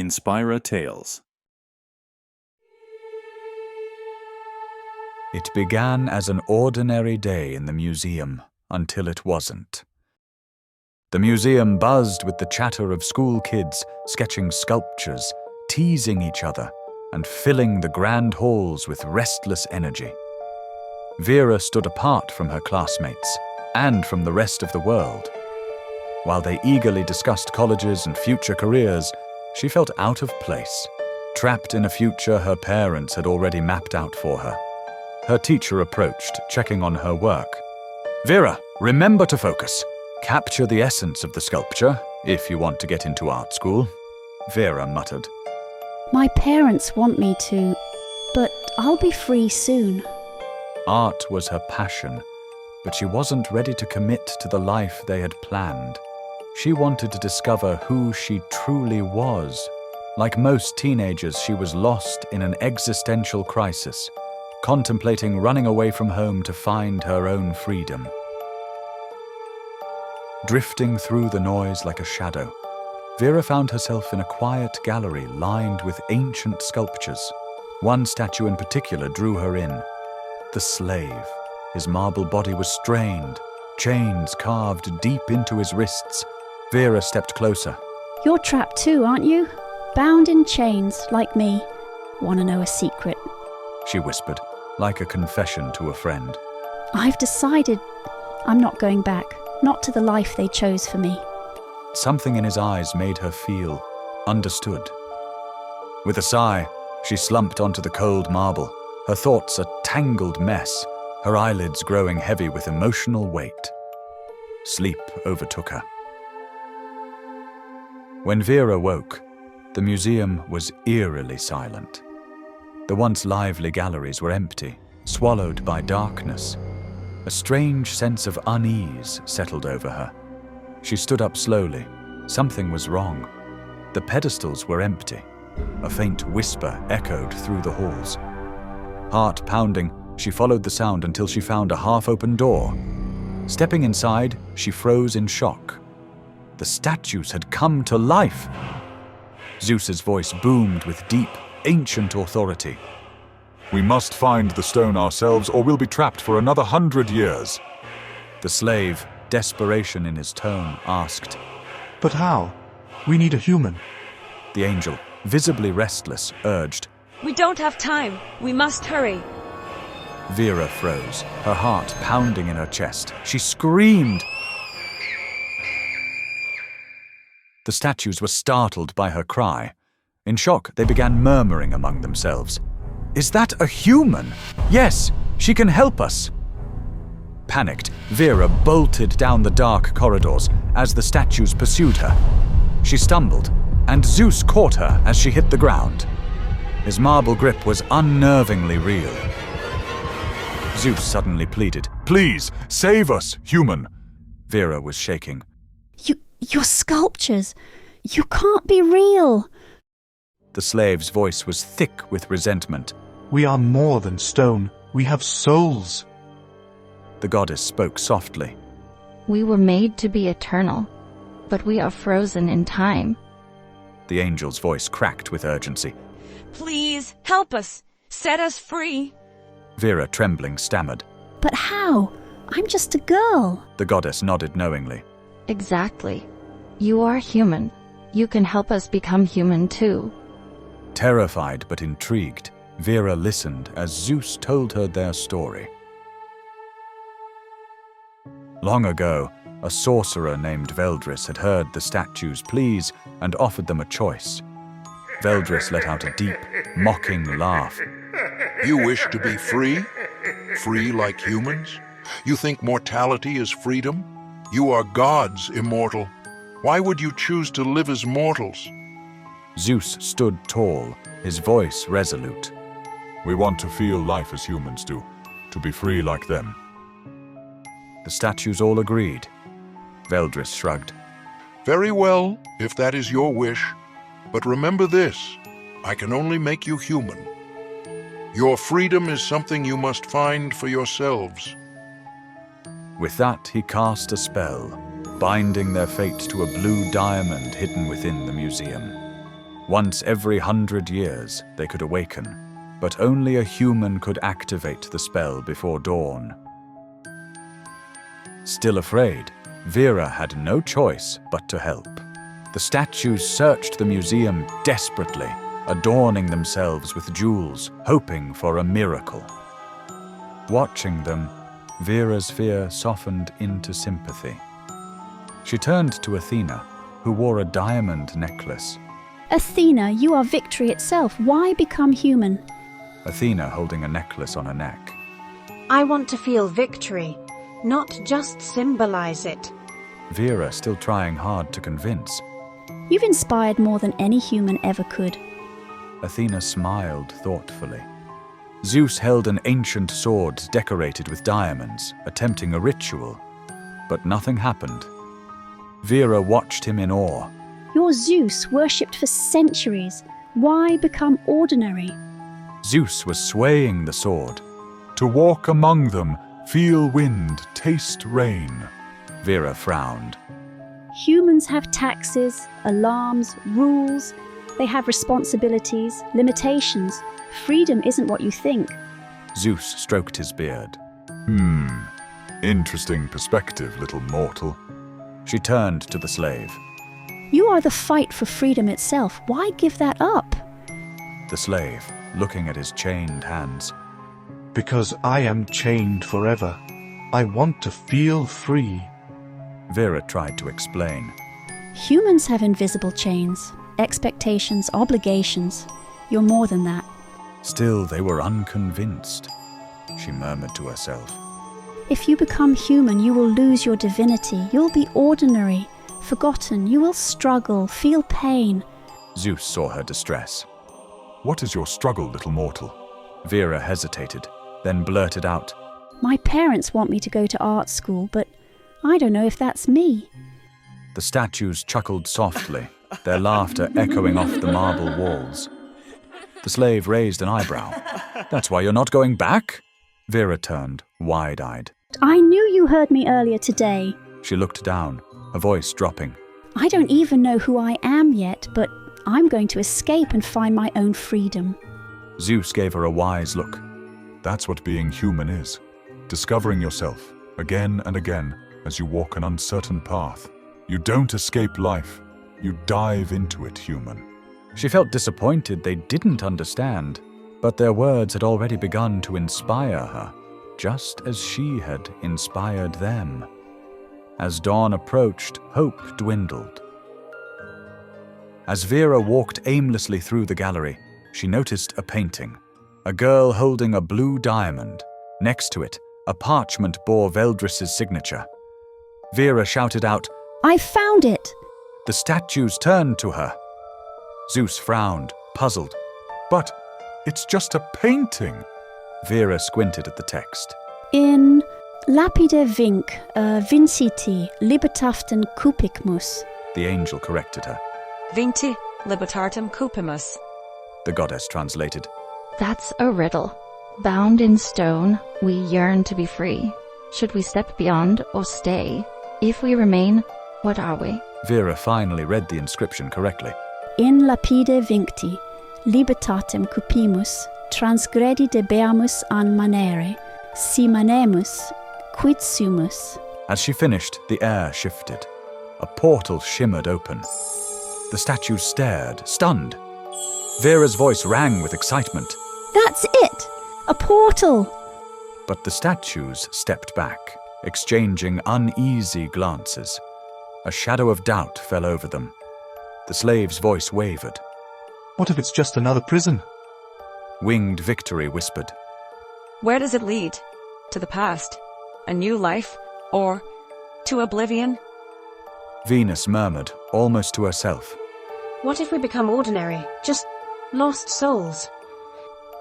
InspyraTales. It began as an ordinary day in the museum until it wasn't. The museum buzzed with the chatter of school kids sketching sculptures, teasing each other, and filling the grand halls with restless energy. Vera stood apart from her classmates and from the rest of the world. While they eagerly discussed colleges and future careers, she felt out of place, trapped in a future her parents had already mapped out for her. Her teacher approached, checking on her work. "Vera, remember to focus. Capture the essence of the sculpture, if you want to get into art school," Vera muttered. My parents want me to, but I'll be free soon. Art was her passion, but she wasn't ready to commit to the life they had planned. She wanted to discover who she truly was. Like most teenagers, she was lost in an existential crisis, contemplating running away from home to find her own freedom. Drifting through the noise like a shadow, Vera found herself in a quiet gallery lined with ancient sculptures. One statue in particular drew her in. The slave. His marble body was strained, chains carved deep into his wrists. Vera stepped closer. You're trapped too, aren't you? Bound in chains, like me. Want to know a secret? She whispered, like a confession to a friend. I've decided I'm not going back, not to the life they chose for me. Something in his eyes made her feel understood. With a sigh, she slumped onto the cold marble, her thoughts a tangled mess, her eyelids growing heavy with emotional weight. Sleep overtook her. When Vera woke, the museum was eerily silent. The once lively galleries were empty, swallowed by darkness. A strange sense of unease settled over her. She stood up slowly. Something was wrong. The pedestals were empty. A faint whisper echoed through the halls. Heart pounding, she followed the sound until she found a half-open door. Stepping inside, she froze in shock. The statues had come to life. Zeus's voice boomed with deep, ancient authority. "We must find the stone ourselves, or we'll be trapped for another 100 years. The slave, desperation in his tone, asked. But how? We need a human. The angel, visibly restless, urged. We don't have time. We must hurry. Vera froze, her heart pounding in her chest. She screamed. The statues were startled by her cry. In shock, they began murmuring among themselves. "Is that a human? Yes, she can help us." Panicked, Vera bolted down the dark corridors as the statues pursued her. She stumbled, and Zeus caught her as she hit the ground. His marble grip was unnervingly real. Zeus suddenly pleaded, "Please, save us, human." Vera was shaking. Your sculptures. You can't be real. The slave's voice was thick with resentment. We are more than stone. We have souls. The goddess spoke softly. We were made to be eternal, but we are frozen in time. The angel's voice cracked with urgency. Please, help us. Set us free. Vera, trembling, stammered. But how? I'm just a girl. The goddess nodded knowingly. Exactly. You are human. You can help us become human too. Terrified but intrigued, Vera listened as Zeus told her their story. Long ago, a sorcerer named Veldris had heard the statues' pleas and offered them a choice. Veldris let out a deep, mocking laugh. You wish to be free? Free like humans? You think mortality is freedom? You are gods, immortal. Why would you choose to live as mortals? Zeus stood tall, his voice resolute. We want to feel life as humans do, to be free like them. The statues all agreed. Veldris shrugged. Very well, if that is your wish. But remember this, I can only make you human. Your freedom is something you must find for yourselves. With that, he cast a spell, binding their fate to a blue diamond hidden within the museum. Once every 100 years, they could awaken, but only a human could activate the spell before dawn. Still afraid, Vera had no choice but to help. The statues searched the museum desperately, adorning themselves with jewels, hoping for a miracle. Watching them, Vera's fear softened into sympathy. She turned to Athena, who wore a diamond necklace. Athena, you are victory itself. Why become human? Athena holding a necklace on her neck. I want to feel victory, not just symbolize it. Vera still trying hard to convince. You've inspired more than any human ever could. Athena smiled thoughtfully. Zeus held an ancient sword decorated with diamonds, attempting a ritual, but nothing happened. Vera watched him in awe. You're Zeus, worshipped for centuries. Why become ordinary? Zeus was swaying the sword. To walk among them, feel wind, taste rain. Vera frowned. Humans have taxes, alarms, rules. They have responsibilities, limitations. Freedom isn't what you think. Zeus stroked his beard. Interesting perspective, little mortal. She turned to the slave. You are the fight for freedom itself. Why give that up? The slave, looking at his chained hands. Because I am chained forever. I want to feel free. Vera tried to explain. Humans have invisible chains, expectations, obligations. You're more than that. Still, they were unconvinced. She murmured to herself. If you become human, you will lose your divinity. You'll be ordinary, forgotten. You will struggle, feel pain. Zeus saw her distress. What is your struggle, little mortal? Vera hesitated, then blurted out. My parents want me to go to art school, but I don't know if that's me. The statues chuckled softly, their laughter echoing off the marble walls. The slave raised an eyebrow. That's why you're not going back? Vera turned, wide-eyed. I knew you heard me earlier today. She looked down, her voice dropping. I don't even know who I am yet, but I'm going to escape and find my own freedom. Zeus gave her a wise look. That's what being human is. Discovering yourself, again and again, as you walk an uncertain path. You don't escape life. You dive into it, human. She felt disappointed they didn't understand, but their words had already begun to inspire her, just as she had inspired them. As dawn approached, hope dwindled. As Vera walked aimlessly through the gallery, she noticed a painting. A girl holding a blue diamond. Next to it, a parchment bore Veldris's signature. Vera shouted out, I found it! The statues turned to her. Zeus frowned, puzzled. But it's just a painting. Vera squinted at the text. In lapide vinc, vinciti, libertatem cupicmus. The angel corrected her. Vinti libertatem cupimus. The goddess translated. That's a riddle. Bound in stone, we yearn to be free. Should we step beyond or stay? If we remain, what are we? Vera finally read the inscription correctly. In lapide vincti, libertatem cupimus, transgredi debeamus an manere, si manemus, quid sumus. As she finished, the air shifted. A portal shimmered open. The statues stared, stunned. Vera's voice rang with excitement. That's it! A portal! But the statues stepped back, exchanging uneasy glances. A shadow of doubt fell over them. The slave's voice wavered. What if it's just another prison? Winged Victory whispered. Where does it lead? To the past? A new life? Or to oblivion? Venus murmured, almost to herself. What if we become ordinary, just lost souls?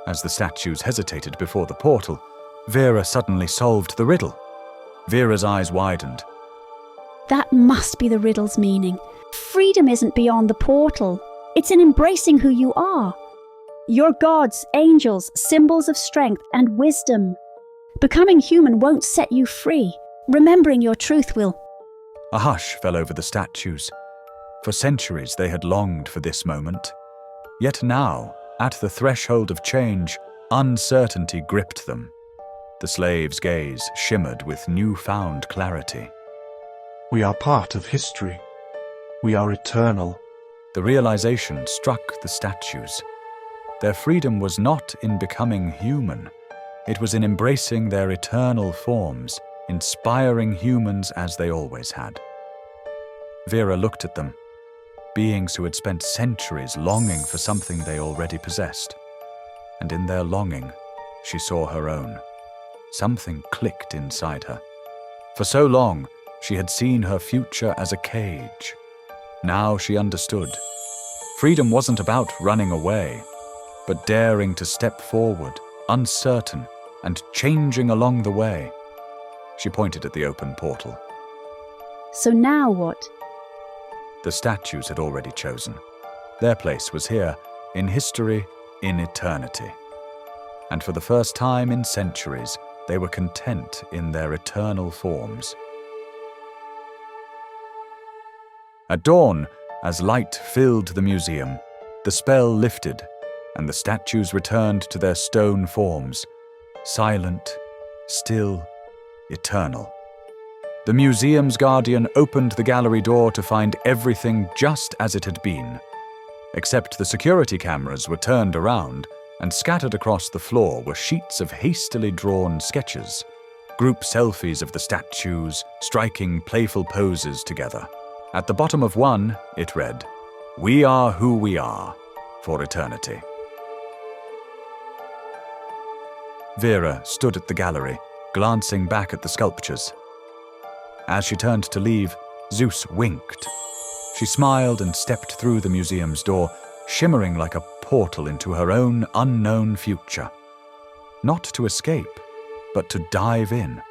As the statues hesitated before the portal, Vera suddenly solved the riddle. Vera's eyes widened. That must be the riddle's meaning. Freedom isn't beyond the portal. It's in embracing who you are. You're gods, angels, symbols of strength and wisdom. Becoming human won't set you free. Remembering your truth will. A hush fell over the statues. For centuries they had longed for this moment. Yet now, at the threshold of change, uncertainty gripped them. The slave's gaze shimmered with newfound clarity. We are part of history. We are eternal. The realization struck the statues. Their freedom was not in becoming human. It was in embracing their eternal forms, inspiring humans as they always had. Vera looked at them, beings who had spent centuries longing for something they already possessed. And in their longing, she saw her own. Something clicked inside her. For so long, she had seen her future as a cage. Now she understood. Freedom wasn't about running away, but daring to step forward, uncertain, and changing along the way. She pointed at the open portal. So now what? The statues had already chosen. Their place was here, in history, in eternity. And for the first time in centuries, they were content in their eternal forms. At dawn, as light filled the museum, the spell lifted, and the statues returned to their stone forms, silent, still, eternal. The museum's guardian opened the gallery door to find everything just as it had been, except the security cameras were turned around, and scattered across the floor were sheets of hastily drawn sketches, group selfies of the statues striking playful poses together. At the bottom of one, it read, "We are who we are, for eternity." Vera stood at the gallery, glancing back at the sculptures. As she turned to leave, Zeus winked. She smiled and stepped through the museum's door, shimmering like a portal into her own unknown future. Not to escape, but to dive in.